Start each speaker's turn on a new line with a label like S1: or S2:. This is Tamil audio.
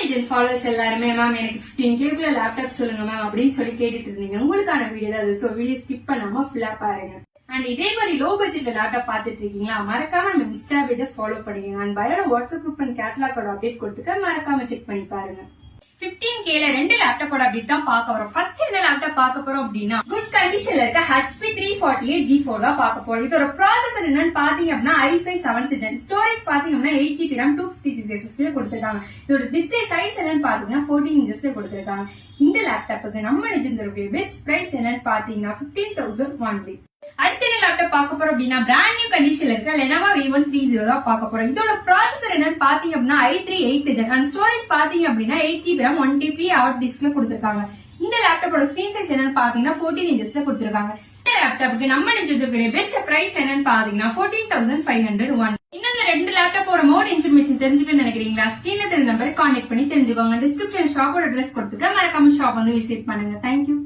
S1: நிஜன் ஃபாலோவர்ஸ் எல்லாருமே மேம் எனக்கு 15K லேப்டாப் சொல்லுங்க மேம் அப்படின்னு சொல்லி கேட்டுட்டு இருந்தீங்க. உங்களுக்கான வீடியோ தான் அது. சோ வீடியோ ஸ்கிப் பண்ணாம ஃபுல்லா பாருங்க. அண்ட் இதே மாதிரி லோ பட்ஜெட்ல லேப்டாப் பாத்துட்டு இருக்கீங்களா, மறக்காம நம்ம இன்ஸ்டா பேஜை ஃபாலோ பண்ணிக்கோங்க. அண்ட் பயோட வாட்ஸ்அப் குரூப் அண்ட் கேட்டலாகோட அப்டேட் கொடுத்துக்க மறக்காம செக் பண்ணி பாருங்க. 15K ரெண்டு லேப்டாப்போட அப்டேட் தான் பார்க்க போறோம். ஃபர்ஸ்ட் என்ன லேப்டாப் பார்க்க போறோம் அப்படின்னா குட் கண்டிஷன்ல இருக்க HP 348G4 தான் பார்க்க போறோம். இதோட ப்ராசஸர் என்னன்னு பாத்தீங்க அப்படின்னா i5 7th gen. ஸ்டோரேஜ் பாத்தீங்க அப்படின்னா 8GB RAM 256 SSD கொடுத்திருக்காங்க. இதோட டிஸ்பிளே சைஸ் என்னன்னு பாத்தீங்கன்னா 14 inches கொடுத்திருக்காங்க. இந்த லேப்டாப்புக்கு நம்ம நிஜந்தருடைய பெஸ்ட் பிரைஸ் என்னன்னு பாத்தீங்கன்னா 15,000 only. அடுத்த என்ன லேப்டாப் பார்க்க போறோம் அப்படின்னா பிராண்ட் நியூ கண்டிஷன்ல இருக்க Lenovo V130 தான் பார்க்க போறோம். இதோட ப்ராசஸர் என்னன்னு பாத்தீங்க அப்படின்னா i3 8th gen. And storage பாத்தீங்க அப்படின்னா 8GB RAM 1TB அவுட் டிஸ்க்ல கொடுத்திருக்காங்க. இந்த லேப்டாப்போட ஸ்கிரீன் சைஸ் என்னன்னு பாத்தீங்கன்னா 14 inches கொடுத்திருக்காங்க. இந்த லேப்டாப்புக்கு நம்ம நிஜந்தருடைய பெஸ்ட் பிரைஸ் என்னன்னு பாத்தீங்கன்னா 14,501. இன்னும் ரெண்டு லேப்டாப்போட மோட் இன்ஃபர்மேஷன் தெரிஞ்சுக்கணும்னு நினைக்கிறீங்களா, ஸ்கிரீன்ல தெரிஞ்ச நம்பர் கான்டாக்ட் பண்ணி தெரிஞ்சுக்கோங்க. டிஸ்கிரிப்ஷன் ஷாப்போட அட்ரஸ் கொடுத்துக்க மறக்காம ஷாப் வந்து விசிட் பண்ணுங்க. தேங்க்யூ.